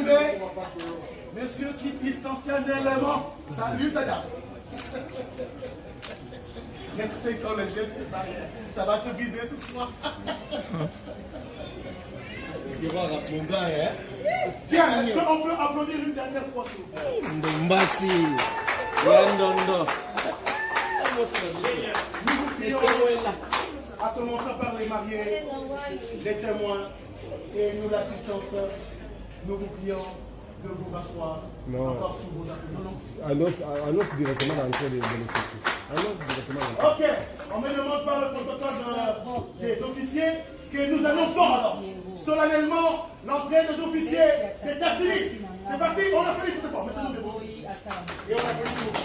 arrivé. Monsieur qui distanciellement. Salut, madame. Restez quand le geste est barrière. Ça va se briser ce soir. Tu vas rappeler mon gars, hein? Tiens, est-ce qu'on peut applaudir une dernière fois? Mbassi. Yandondo. Nous vous prions, à commencer par les mariés, les témoins et nous l'assistance. Nous vous prions de vous rasseoir encore sous vos applaudissements. Annonce directement dans l'entrée de l'officier. Annonce directement dans l'entrée. Ok, on me demande par le protocole des officiers que nous annonçons alors solennellement l'entrée des officiers d'état civil. C'est parti, on applaudit tout de fort. Mettez-nous debout. Et on applaudit tout le monde.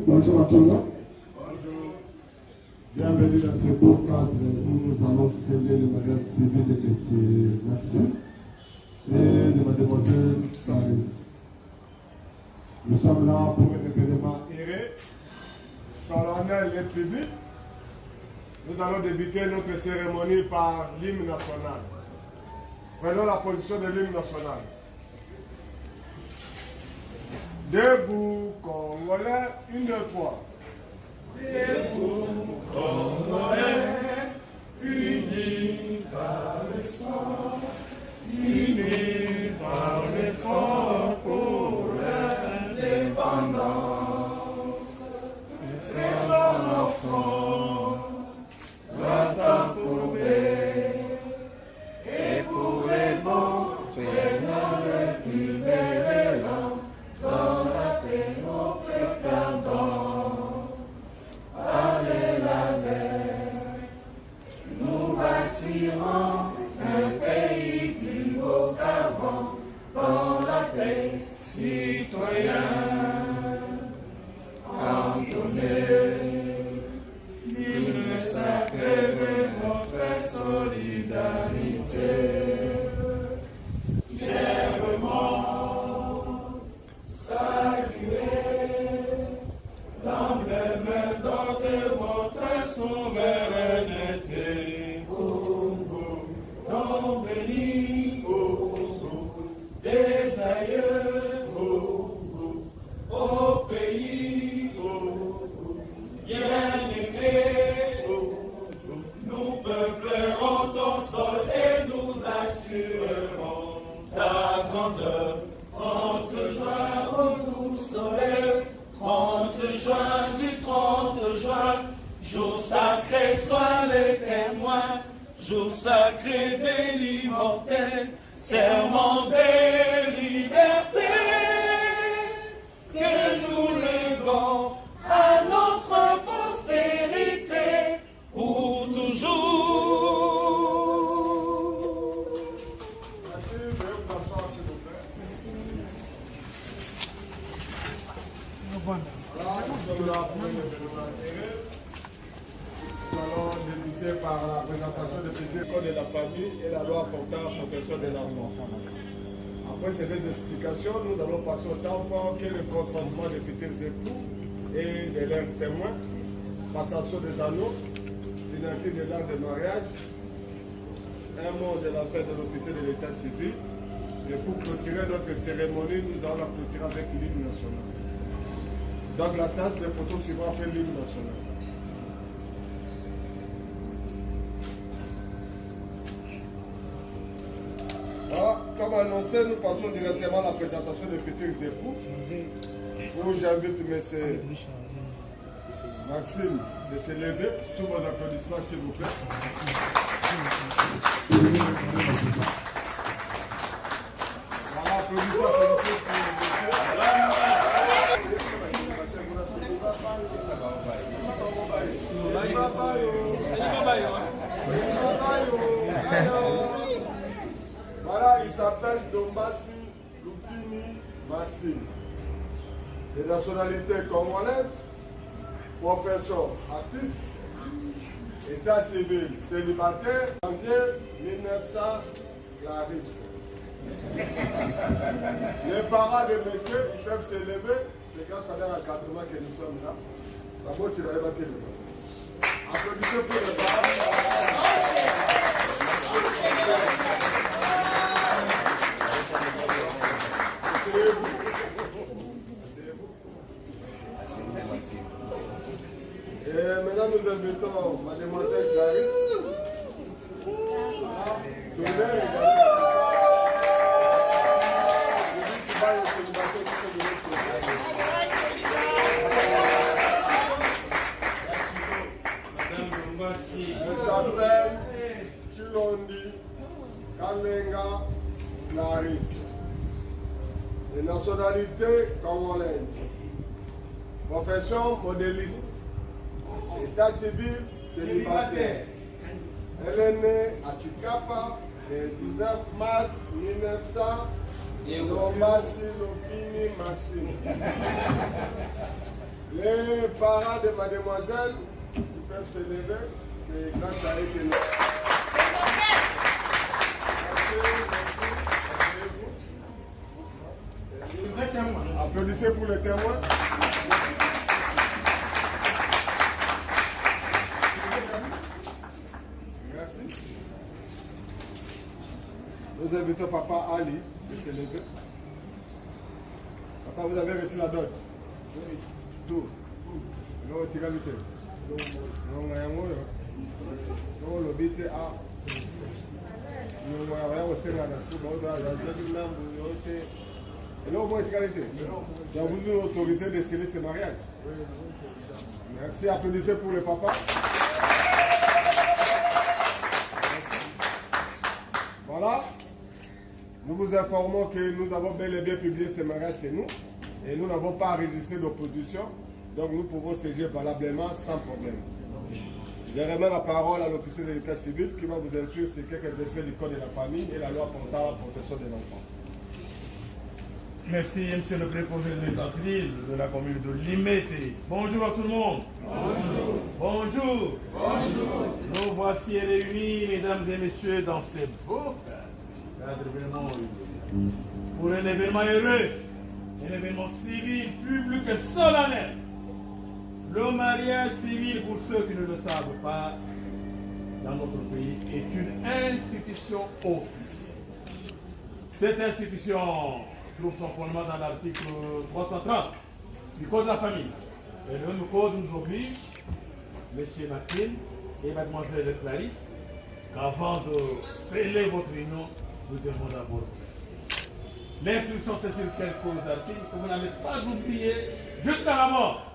Bonjour à tout le monde. Bienvenue dans ce beau cadre où nous allons sceller le mariage civil de M. Maxime et de Mademoiselle Saris. Nous sommes là pour un événement erré, solennel et public. Nous allons débuter notre cérémonie par l'hymne national. Prenons la position de l'hymne national. Debout, Congolais, une, deux, trois. Debout, Congolais, unis par le sang, unis par le sang pour l'indépendance. C'est son enfant, doit approuver, et pour les bons, prenons le plus bel élan. Dans la paix, au peuple perdant, allez la mer, nous bâtirons un pays plus beau qu'avant, dans la paix, citoyen, entonnez, l'hymne sacré de notre solidarité. Fièrement, l'emblème d'or de votre souveraineté, nom béni des aïeux, au pays bien aimé, nous peuplerons ton sol et nous assurerons ta grandeur. 30 juin au doux soleil, 30 juin du 30 juin, jour sacré, sois les témoins, jour sacré de l'immortel, serment de liberté, que nous léguons à notre postérité pour toujours. Nous sommes là pour un événement intérêt. Nous allons débuter par la présentation du petit code de la famille et la loi portant protection de l'enfant. Après ces deux explications, nous allons passer au temps fort qui est le consentement des futurs époux et de leurs témoins, passation des anneaux, signature de l'acte de mariage, un mot de la fête de l'officier de l'état civil. Et pour clôturer notre cérémonie, nous allons la clôturer avec l'hymne national. Donc la séance des photos suivra après l'hymne national. Alors, comme annoncé, nous passons directement à la présentation des futurs époux. Où j'invite M. Maxime de se lever sous vos applaudissements, s'il vous plaît. Voilà, applaudissons pour Voilà, il s'appelle Dombasi Lupini Maxime. De nationalité congolaise, profession artiste, état civil, célibataire, janvier 1900, Clarisse. Les parents de messieurs, ils peuvent s'élever, c'est grâce à leur encadrement que nous sommes là. D'abord, tu vas évacuer le temps. Applaudissez pour les parents. Et maintenant, nous invitons Mademoiselle Clarisse. Elle s'appelle Chilondi Kalenga Clarisse. De nationalité congolaise. Profession modéliste. État civil célibataire. Elle est née à Chikapa le 19 mars 1900. Dombasi Lupini Maxime. Les parents de mademoiselle qui peuvent se lever, c'est grâce à eux que nous. Applaudissez pour les témoins. Merci. Nous invitons Papa Ali de se lever. Papa, vous avez reçu la dot? Oui. Tout. Non, tu vas vite. Non, le bite a. Et là, au moins, égalité. Donc, vous nous autorisez de sceller ce mariage. Merci, applaudissez pour le papa. Voilà. Nous vous informons que nous avons bel et bien publié ce mariage chez nous. Et nous n'avons pas enregistré d'opposition. Donc, nous pouvons siéger valablement sans problème. Je remets la parole à l'officier de l'état civil qui va vous instruire sur quelques extraits du code de la famille et la loi portant la protection de l'enfant. Merci, monsieur le préposé de l'état civil de la commune de Limete. Bonjour à tout le monde. Bonjour. Bonjour. Bonjour. Nous voici réunis, mesdames et messieurs, dans ces beaux cadres événements pour un événement heureux, un événement civil, public et solennel. Le mariage civil, pour ceux qui ne le savent pas, dans notre pays, est une institution officielle. Cette institution trouve son fondement dans l'article 330 du Code de la famille. Et le même code nous oblige, M. Maxime et Mademoiselle Clarisse, qu'avant de sceller votre union, nous devons d'abord. L'instruction, c'est sur quelques articles que vous n'allez pas oublier jusqu'à la mort.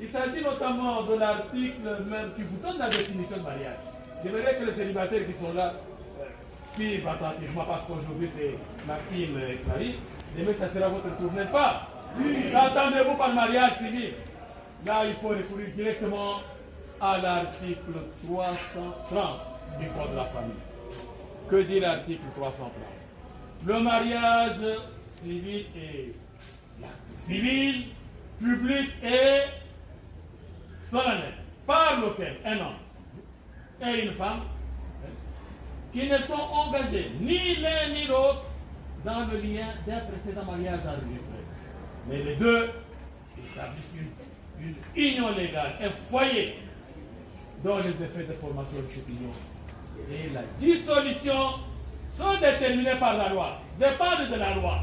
Il s'agit notamment de l'article même qui vous donne la définition de mariage. J'aimerais que les célibataires qui sont là suivent attentivement parce qu'aujourd'hui c'est Maxime et Clarisse. Demain ça sera votre tour, n'est-ce pas? Qu'entendez-vous par mariage civil? Là il faut recourir directement à l'article 330 du Code de la famille. Que dit l'article 330? Le mariage civil est civil, public et solennel, par lequel un homme et une femme qui ne sont engagés ni l'un ni l'autre dans le lien d'un précédent mariage enregistré. Mais les deux établissent une union légale, un foyer dont les effets de formation de cette union et la dissolution sont déterminés par la loi, dépendent de la loi.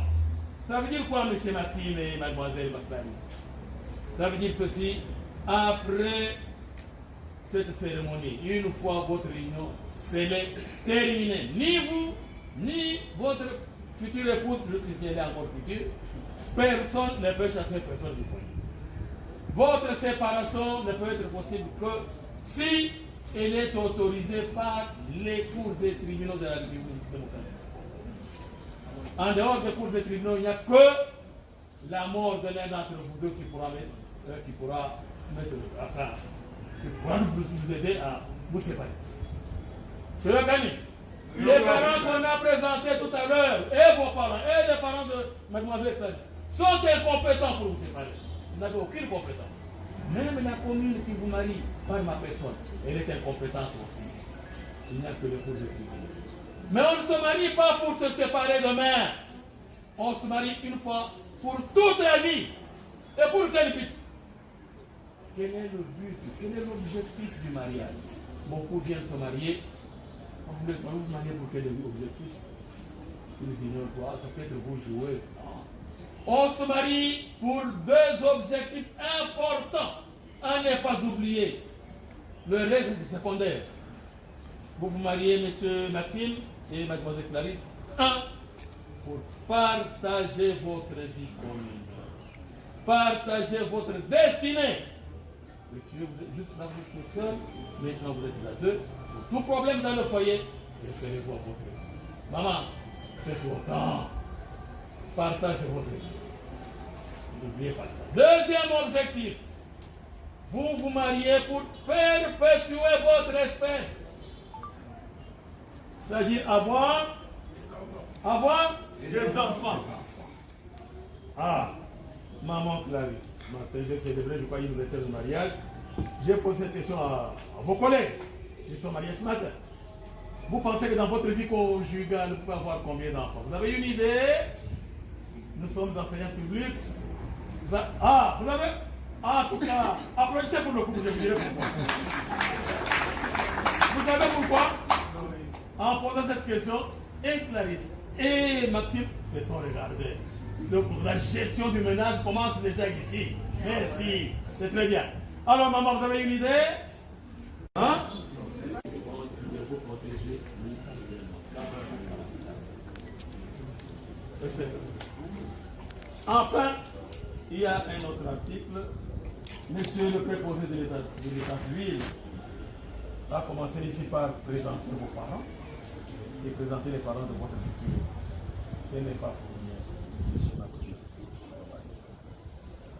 Ça veut dire quoi, M. Maxime et Mademoiselle Clarisse? Ça veut dire ceci: après cette cérémonie, une fois votre union scellée, terminée, ni vous, ni votre future épouse, si elle est encore future, personne ne peut chasser personne du foyer. Votre séparation ne peut être possible que si elle est autorisée par les cours et tribunaux de la République démocratique. En dehors des cours et tribunaux, il n'y a que la mort de l'un d'entre vous deux qui pourra vous aider à vous séparer. C'est le gagné. Les parents qu'on a présentés tout à l'heure, et vos parents, et les parents de Mademoiselle Clarisse, sont incompétents pour vous séparer. Vous n'avez aucune compétence. Même la commune qui vous marie par ma personne, elle est incompétente aussi. Il n'y a que le cause de vie. Mais on ne se marie pas pour se séparer demain. On se marie une fois pour toute la vie. Et pour quel but? Quel est le but? Quel est l'objectif du mariage? Beaucoup viennent se marier. Vous vous mariez pour quel objectif? Ils ignorent quoi? Ça peut être vous jouer. On se marie pour deux objectifs importants. À ne pas oublier. Le reste, c'est secondaire. Vous vous mariez, monsieur Maxime et mademoiselle Clarisse. Un, pour partager votre vie commune. Partager votre destinée. Monsieur, vous êtes juste là, vous êtes seul. Maintenant, vous êtes là deux. Pour tout problème dans le foyer, référez-vous à votre vie. Maman, faites autant. Partagez votre vie. N'oubliez pas ça. Deuxième objectif. Vous vous mariez pour perpétuer votre espèce. C'est-à-dire avoir des enfants. Ah, maman Clarisse, matin j'ai célébré, je crois, une fête de mariage. J'ai posé cette question à vos collègues. Ils sont mariés ce matin. Vous pensez que dans votre vie conjugale, vous pouvez avoir combien d'enfants? Vous avez une idée? Nous sommes enseignants publics. Vous avez? En tout cas, applaudissez pour le couple, je vous dirai pourquoi. Vous savez pourquoi? En posant cette question, et Clarisse et Maxime se sont regardés. Donc la gestion du ménage commence déjà ici. Merci, c'est très bien. Alors maman, vous avez une idée? Hein? Enfin, il y a un autre article. Monsieur le préposé de l'État civil va commencer ici par présenter vos parents et présenter les parents de votre futur. Ce n'est pas pour vous, monsieur Maxime.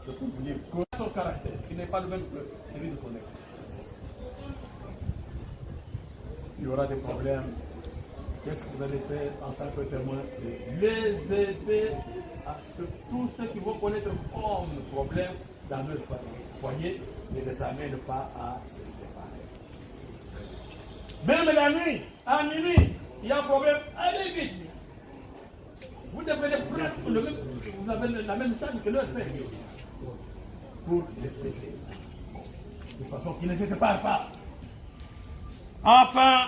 C'est pour vous dire que son caractère, qui n'est pas le même que celui de son époux. Il y aura des problèmes. Qu'est-ce que vous allez faire en tant que témoin? Les aider à ce que tous ceux qui vont connaître comme problème dans leur foyer ne les amènent pas à se séparer. Même la nuit, à minuit, il y a un problème, allez vite. Vous devenez presque le même, vous avez la même chance que leur père. Pour les aider. De façon qu'ils ne se séparent pas. Enfin,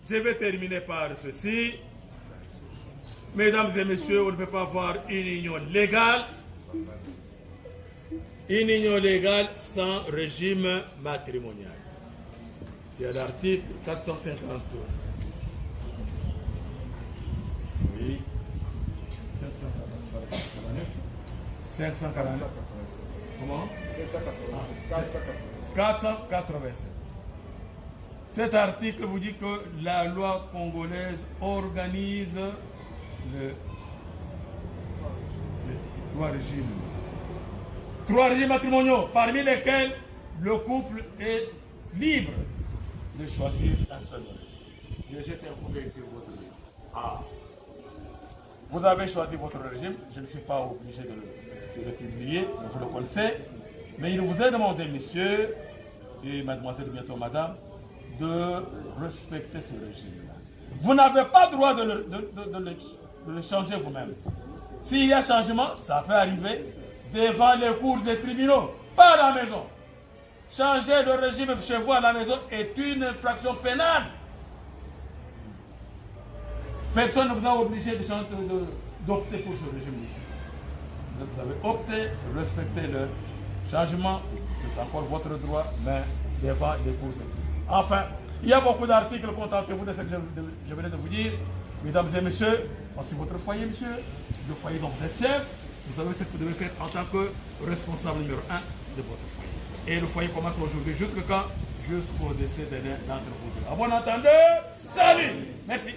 je vais terminer par ceci. Mesdames et messieurs, on ne peut pas avoir une union légale. Une union légale sans régime matrimonial. Il y a l'article 453. Oui. 547. Comment? 487. Cet article vous dit que la loi congolaise organise trois régimes matrimoniaux, parmi lesquels le couple est libre de choisir un seul régime. Je jette un coup d'œil sur votre régime. Ah. Vous avez choisi votre régime, je ne suis pas obligé de le publier, vous le connaissez, mais il vous est demandé, messieurs et mademoiselle, bientôt madame, de respecter ce régime-là. Vous n'avez pas le droit de le changer vous-même. S'il y a changement, ça peut arriver devant les cours des tribunaux, pas à la maison. Changer le régime chez vous à la maison est une infraction pénale. Personne ne vous a obligé d'opter pour ce régime ici. Vous avez opté, respectez le changement, c'est encore votre droit, mais devant les cours des tribunaux. Enfin, il y a beaucoup d'articles, contentez-vous de ce que je venais de vous dire. Mesdames et messieurs, voici votre foyer, monsieur. Le foyer dont vous êtes chef. Vous savez ce que vous devez faire en tant que responsable numéro 1 de votre foyer. Et le foyer commence aujourd'hui jusqu'au décès de l'un d'entre vous deux. À bon entendeur, salut. Merci.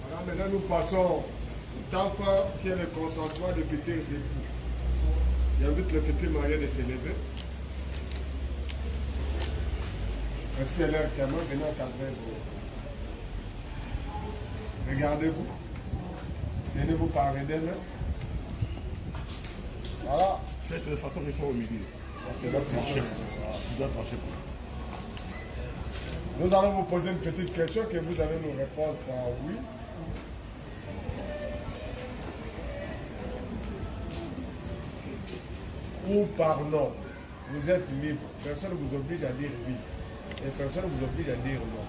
Alors maintenant nous passons au temps fort qui est le consentement des futurs époux. J'invite le futur marié de s'élever. Est-ce qu'il y a un témoin? Venez encadrer vous. Regardez-vous. Tenez-vous par les mains. Voilà. Faites de façon qu'ils soient au milieu. Parce que là, tu dois trancher. Nous allons vous poser une petite question que vous allez nous répondre par oui. Ou par non. Vous êtes libre. Personne ne vous oblige à dire oui. Et personne ne vous oblige à dire non.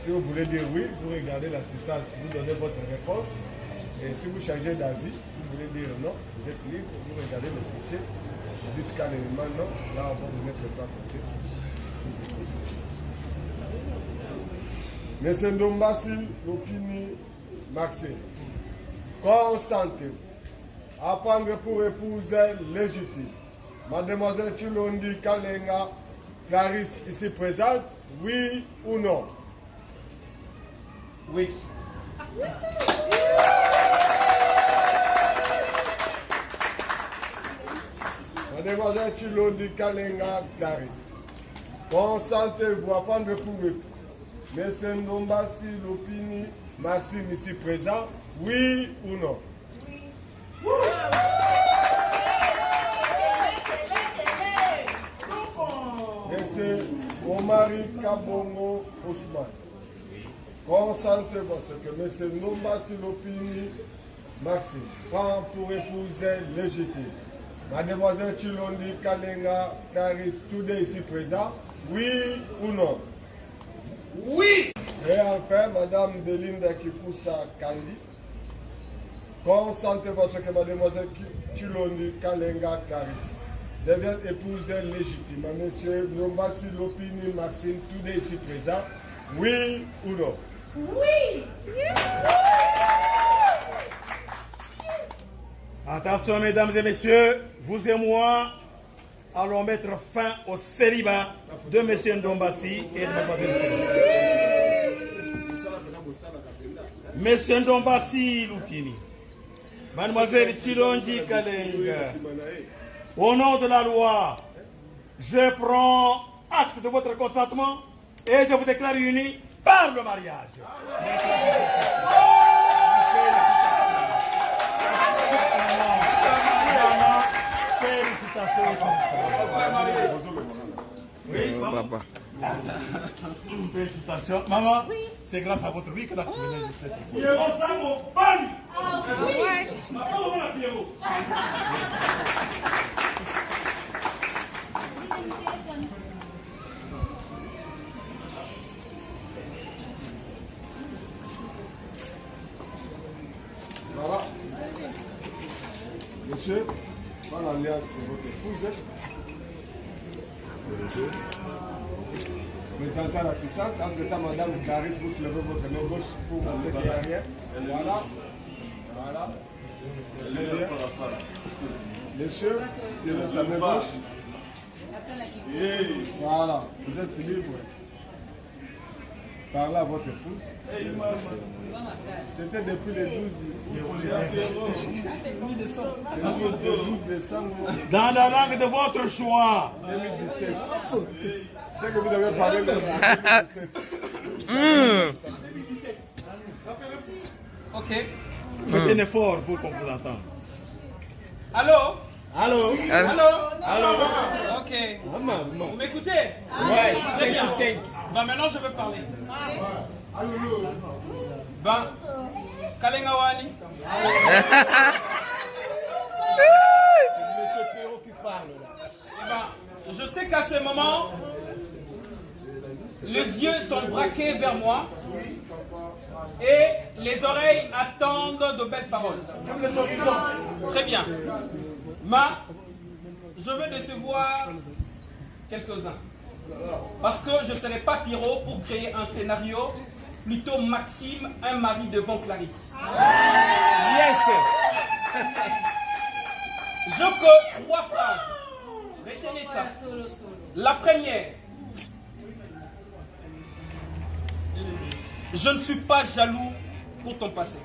Si vous voulez dire oui, vous regardez l'assistance, vous donnez votre réponse. Et si vous changez d'avis, vous voulez dire non, vous êtes libre, vous regardez l'officier, vous dites carrément non, là on va vous mettre le pas à côté. Monsieur Ndombasi Lopini Maxime, consentez-vous à prendre pour épouse légitime Mademoiselle Chilondi Kalenga Clarisse ici présente, oui ou non? Oui. Mademoiselle Chilondi Kalenga Clarisse, consentez-vous à prendre pour épouse Monsieur Ndombasi Lopini Maxime ici présent, oui ou non? Monsieur Omari Kabongo Ousmane, consentez-vous à ce que Monsieur Ndombasi Lopini Maxime prend pour épouse légitime Mademoiselle Chilondi Kalenga Clarisse, tous deux ici présents, oui ou non? Oui. Et enfin, Madame Belinda Kipoussa Kandi, consentez-vous à ce que Mademoiselle Chilondi Kalenga Clarisse devienne épouse légitime à Monsieur Ndombasi Lopini Maxime, tous deux ici présents, oui ou non? Oui. Attention, mesdames et messieurs, vous et moi allons mettre fin au célibat de M. Ndombasi et de Mademoiselle M. Ndombasi Lupini, Mademoiselle Chilondi Kalenga, au nom de la loi, je prends acte de votre consentement et je vous déclare unis par le mariage. Oui, maman. Félicitations. Maman, c'est grâce à votre vie que la commune est faite. Pierrot, ça, mon pan. Ah oui. Maman, on va Pierrot. Voilà. Monsieur, voilà l'alliance de votre épouse. Présentez à l'assistance. Entre-temps, Madame Clarisse, vous soulevez votre main gauche pour montrer qu'il n'y a rien. Voilà. Voilà. Monsieur, tirez sa main gauche. Voilà. Vous êtes libre. Parlez à votre épouse. C'était depuis le 12 décembre Dans la langue de votre choix. 2017. C'est que vous avez parlé de 2017. Ok. Faites un effort pour qu'on vous entende. Allô? Allô? Allô? Ok. Vous m'écoutez? Ouais, Très bien. 5. Ben, maintenant, je vais parler. Ben, Kalenga Wani. C'est Monsieur Pierrot qui parle là. Eh ben, je sais qu'à ce moment, les yeux sont braqués vers moi et les oreilles attendent de belles paroles. Comme les horizons. Très bien. Mais je veux décevoir quelques-uns. Parce que je ne serai pas Pierrot pour créer un scénario, plutôt Maxime, un mari devant Clarisse. Yes. Je que 3 phrases. Retenez ça. La première. Je ne suis pas jaloux pour ton passé.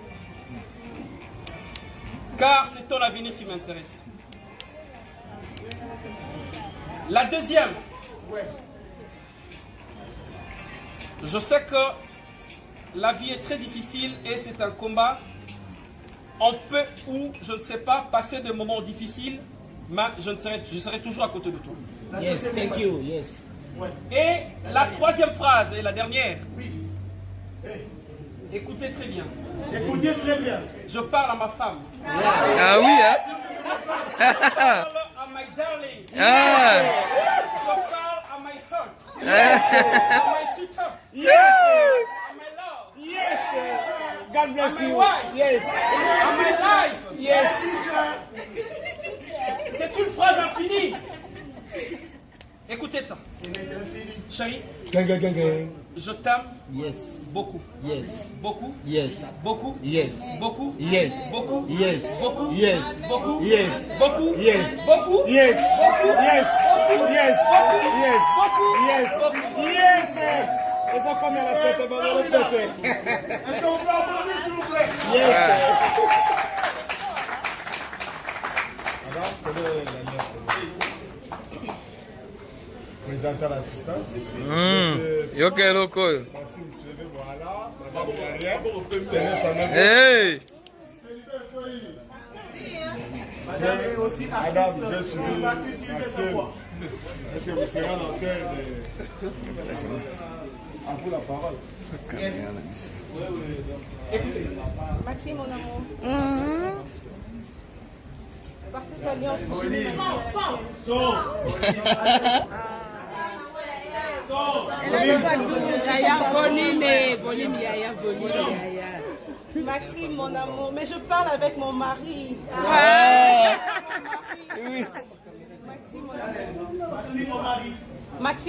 Car c'est ton avenir qui m'intéresse. La deuxième. Je sais que la vie est très difficile et c'est un combat. On peut ou, je ne sais pas, passer des moments difficiles, mais je serai toujours à côté de toi. Yes, thank you. Yes. Et la troisième phrase et la dernière. Oui. Écoutez très bien. Écoutez très bien. Je parle à ma femme. Ah oui, hein? Je parle à my darling. Ah. Je parle à my heart. À my sweetheart. Yes. À my love. Yes. God bless À my you. wife. Yes. À my life. Yes. C'est une phrase infinie. Écoutez ça. Chérie, Gang, gang, gang, gang. je t'aime Yes. beaucoup. Yes. Beaucoup. Yes. Beaucoup. Yes. Beaucoup. Yes. Beaucoup. Yes. Beaucoup. Yes. Beaucoup. Yes. Beaucoup. Yes. Beaucoup. Yes. Beaucoup. Yes. Beaucoup. Yes. Beaucoup. Yes. Beaucoup. Yes. Beaucoup. Yes. Ils ont combien la fête? On va le péter. Est-ce qu'on peut applaudir, s'il vous plaît? Yes. Madame, quelle est la lettre? Présenter l'assistance. Yo que loco. Merci, monsieur. Voilà. Madame derrière. Tenez sa main. Hey. Madame est aussi Madame, artiste. je suis On va utiliser sa Maxime. voix. Est-ce que vous serez à l'antenne de... À vous la parole. Maxime, mon amour. Parce que l'alliance Maxime, mon amour, mais je parle avec mon mari. Ah. Oui. Maxime, mon amour. Maxime, mon mari. Maxime.